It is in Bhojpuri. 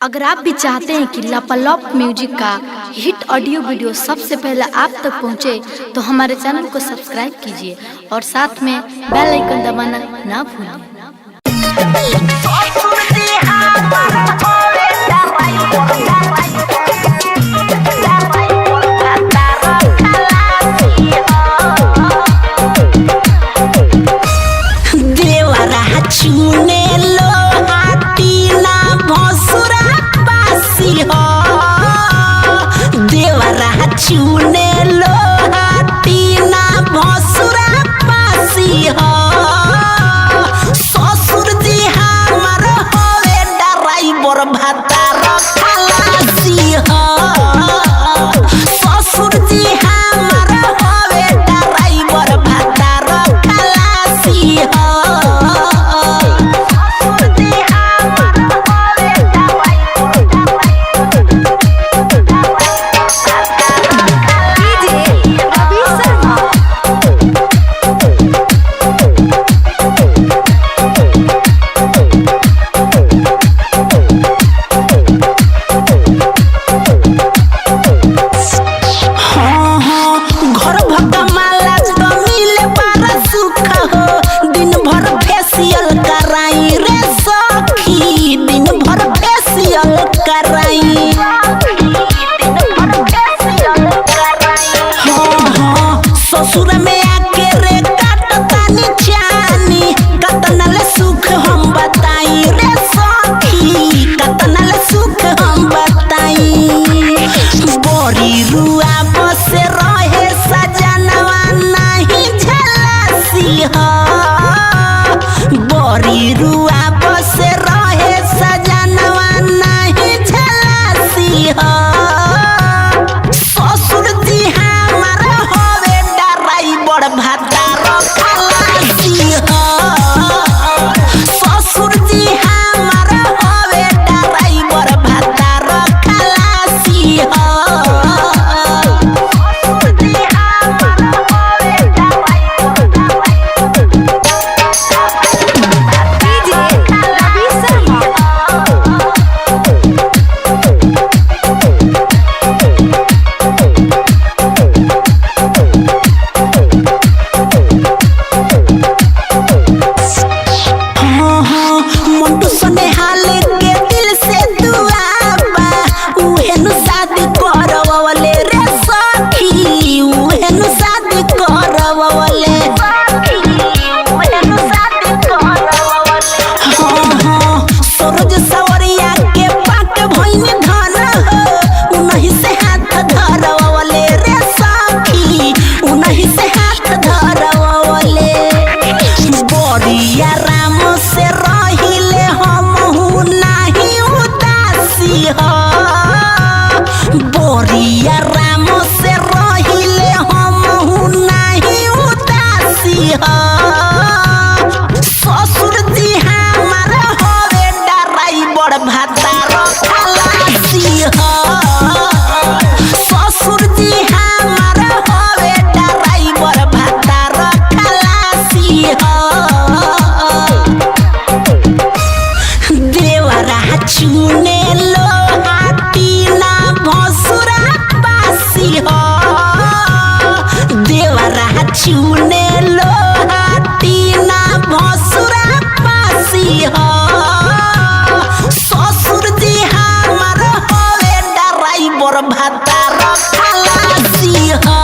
अगर आप भी चाहते हैं कि लापालॉप म्यूजिक का हिट ऑडियो वीडियो सबसे पहले आप तक पहुंचे, तो हमारे चैनल को सब्सक्राइब कीजिए और साथ में बेल आइकन दबाना ना भूलें। चुने लो हाटीना भसुरा पासी हो, देवरा चुने लो हाटीना भसुरा पासी हो। ससुर जी हमार होवे ड्राइवर भातार खलासी हो। ससुर जी हमार होवे ड्राइवर भातार खलासी हो। ससुर में आके रे काटतानी चानी, कतनल सुख हम बताई रे सखी, कतनल सुख हम बताई। बोरी रुआ बसे रहे सजनवा नहीं झलासी हो। बोरी रुआ बसे रहे सजनवा नहीं झलासी हो। ससुर जी हमार होवे ड्राइवर भातार खलासी हो। ससुर जी हमार होवे ड्राइवर भातार खलासी हो। बोरिया राम से रहिले हम नहीं उदासी हो। ससुर जी हमार होवे ड्राइवर भातार खलासी हो। ससुर जी हमार होवे ड्राइवर भातार खलासी हो। देवरा चुने लो हाटीना भसुरा पासी हो। देवरा चुने लो हाटीना भसुरा पासी हो। ससुर जी हमार होवे ड्राइवर भातार खलासी हो।